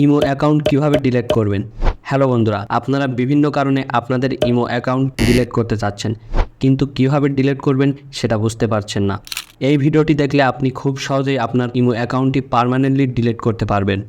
Imo account কিভাবে delete করবেন। Hello বন্ধুরা, আপনারা বিভিন্ন কারণে আপনাদের ইমো অ্যাকাউন্ট ডিলিট করতে চাচ্ছেন, কিন্তু কিভাবে ডিলিট করবেন সেটা বুঝতে পারছেন না। এই ভিডিওটি দেখলে আপনি খুব সহজেই আপনার ইমো অ্যাকাউন্টটি পার্মানেন্টলি ডিলিট করতে পারবেন।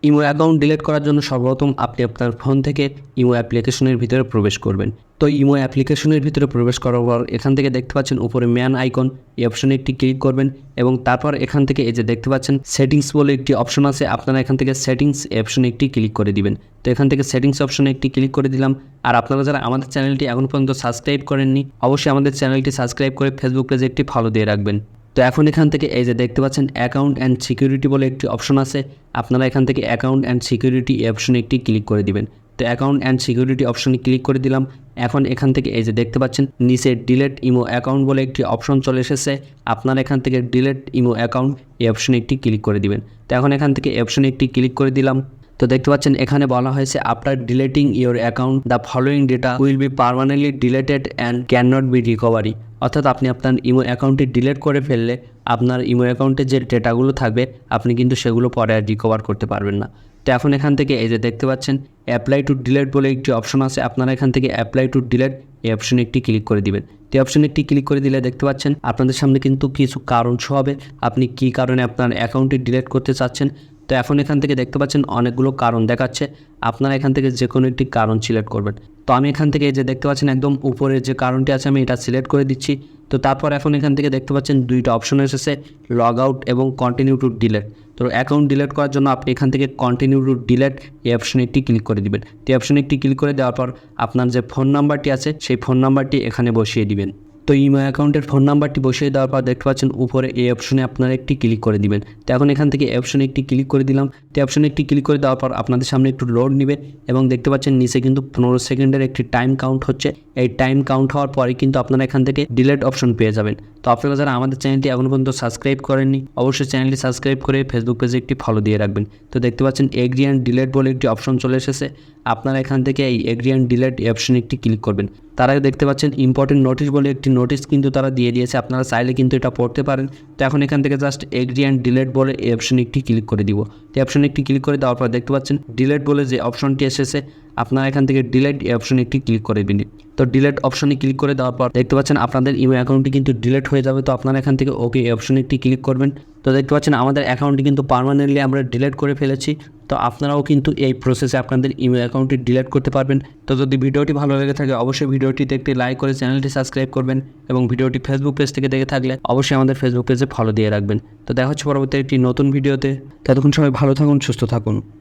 ইমো অ্যাকাউন্ট ডিলিট করার জন্য সর্বপ্রথম আপনি আপনার ফোন থেকে ইমো অ্যাপ্লিকেশনের ভিতরে প্রবেশ করবেন। তো ইমো অ্যাপ্লিকেশনের ভিতরে প্রবেশ করার পর এখান থেকে দেখতে পাচ্ছেন উপরে ম্যান আইকন, এই অপশনে একটি ক্লিক করবেন এবং তারপর এখান থেকে এই যে দেখতে পাচ্ছেন সেটিংস বলে একটি অপশন আছে, আপনারা এখান থেকে সেটিংস অপশনে একটি ক্লিক করে দিবেন। তো এখান থেকে সেটিংস অপশনে একটি ক্লিক করে দিলাম। আর আপনারা যারা আমাদের চ্যানেলটি এখন পর্যন্ত সাবস্ক্রাইব করেননি, অবশ্যই আমাদের চ্যানেলটি সাবস্ক্রাইব করে ফেসবুক পেজে একটি ফলো দিয়ে রাখবেন। তো এখন এখান থেকে এই যে দেখতে পাচ্ছেন অ্যাকাউন্ট অ্যান্ড সিকিউরিটি বলে একটি অপশন আছে, আপনারা এখান থেকে অ্যাকাউন্ট অ্যান্ড সিকিউরিটি এই অপশনে একটি ক্লিক করে দিবেন। তো অ্যাকাউন্ট অ্যান্ড সিকিউরিটি অপশনে ক্লিক করে দিলাম। এখন এখান থেকে এই যে দেখতে পাচ্ছেন নিচে ডিলিট ইমো অ্যাকাউন্ট বলে একটি অপশন চলে এসেছে, আপনারা এখান থেকে ডিলিট ইমো অ্যাকাউন্ট এই অপশনে একটি ক্লিক করে দিবেন। তো এখন এখান থেকে এই অপশনে একটি ক্লিক করে দিলাম। তো দেখতে পাচ্ছেন এখানে বলা হয়েছে after deleting your account the following data will be permanently deleted and can not be recovery. অর্থাৎ আপনি আপনার ইমো অ্যাকাউন্টটি ডিলিট করে ফেললে আপনার ইমো অ্যাকাউন্টে যে ডেটাগুলো থাকবে আপনি কিন্তু সেগুলো পরে আর রিকভার করতে পারবেন না। তো এখন এখান থেকে এই যে দেখতে পাচ্ছেন অ্যাপ্লাই টু ডিলিট বলে একটি অপশন আছে, আপনারা এখান থেকে অ্যাপ্লাই টু ডিলিট এই অপশনে একটি ক্লিক করে দিবেন। তো এই অপশনে একটি ক্লিক করে দিলে দেখতে পাচ্ছেন আপনাদের সামনে কিন্তু কিছু কারণ শো হবে, আপনি কী কারণে আপনার অ্যাকাউন্টটি ডিলিট করতে চাচ্ছেন। তো এখন এখান থেকে দেখতে পাচ্ছেন অনেকগুলো কারণ দেখাচ্ছে, আপনারা এখান থেকে যে কোনো একটি কারণ সিলেক্ট করবেন। তো আমি এখান থেকে যে দেখতে পাচ্ছেন একদম উপরে যে কারণটি আছে আমি এটা সিলেক্ট করে দিচ্ছি। তো তারপর এখন এখান থেকে দেখতে পাচ্ছেন দুইটা অপশন এসেছে, লগ আউট এবং কন্টিনিউ টু ডিলিট। তো অ্যাকাউন্ট ডিলিট করার জন্য আপনি এখান থেকে কন্টিনিউ টু ডিলিট এই অপশনে একটি ক্লিক করে দিবেন। তো এই অপশনে একটি ক্লিক করে দেওয়ার পর আপনার যে ফোন নাম্বারটি আছে সেই ফোন নাম্বারটি এখানে বসিয়ে দিবেন। তো ইমো অ্যাকাউন্টের ফোন নাম্বারটি বসিয়ে দেওয়ার পর দেখতে পাচ্ছেন উপরে এই অপশনে আপনারা একটি ক্লিক করে দিবেন। তো এখন এখান থেকে এই অপশনে একটি ক্লিক করে দিলাম। তো অপশনে একটি ক্লিক করে দেওয়ার পর আপনাদের সামনে একটু লোড নেবে এবং দেখতে পাচ্ছেন নিচে কিন্তু 15 সেকেন্ডের একটি টাইম কাউন্ট হচ্ছে। এই টাইম কাউন্ট হওয়ার পরে কিন্তু আপনারা এখান থেকে ডিলিট অপশন পেয়ে যাবেন। তো আপনারা যারা আমাদের চ্যানেলটি এখনও পর্যন্ত সাবস্ক্রাইব করেননি, অবশ্যই চ্যানেলটি সাবস্ক্রাইব করে ফেসবুক পেজে একটি ফলো দিয়ে রাখবেন। তো দেখতে পাচ্ছেন এগ্রি অ্যান্ড ডিলিট বলে একটি অপশন চলে এসেছে, আপনারা এখান থেকে এই এগ্রি অ্যান্ড ডিলিট এই অপশনে একটি ক্লিক করবেন। তার আগে দেখতে পাচ্ছেন ইম্পর্টেন্ট নোটিশ বলে একটি নোটিশ কিন্তু তারা দিয়ে দিয়েছে, আপনারা চাইলে কিন্তু এটা পড়তে পারেন। তো এখন এখান থেকে জাস্ট এগ্রি অ্যান্ড ডিলিট বলে এই অপশনে একটি ক্লিক করে দিব। তো অপশনে একটি ক্লিক করে দেওয়ার পর দেখতে পাচ্ছেন ডিলিট বলে যে অপশনটি এসেছে, আপনারা এখান থেকে ডিলিট এই অপশনে একটি ক্লিক করে দিন। তো ডিলিট অপশনে ক্লিক করে দেওয়ার পর দেখতে পাচ্ছেন আপনাদের ইমো অ্যাকাউন্টটি কিন্তু ডিলিট হয়ে যাবে। তো আপনারা এখান থেকে ওকে এই অপশনে একটি ক্লিক করবেন। তো দেখতে পাচ্ছেন আমাদের অ্যাকাউন্টটি কিন্তু পার্মানেন্টলি আমরা ডিলিট করে ফেলেছি। তো আপনারাও কিন্তু এই প্রসেসে আপনাদের ইমেল অ্যাকাউন্টটি ডিলিট করতে পারবেন। তো যদি ভিডিওটি ভালো লেগে থাকে অবশ্যই ভিডিওটিতে একটি লাইক করে চ্যানেলটি সাবস্ক্রাইব করবেন এবং ভিডিওটি ফেসবুক পেজ থেকে দেখে থাকলে অবশ্যই আমাদের ফেসবুক পেজে ফলো দিয়ে রাখবেন। তো দেখা হচ্ছে পরবর্তী একটি নতুন ভিডিওতে, ততক্ষণ সবাই ভালো থাকুন, সুস্থ থাকুন।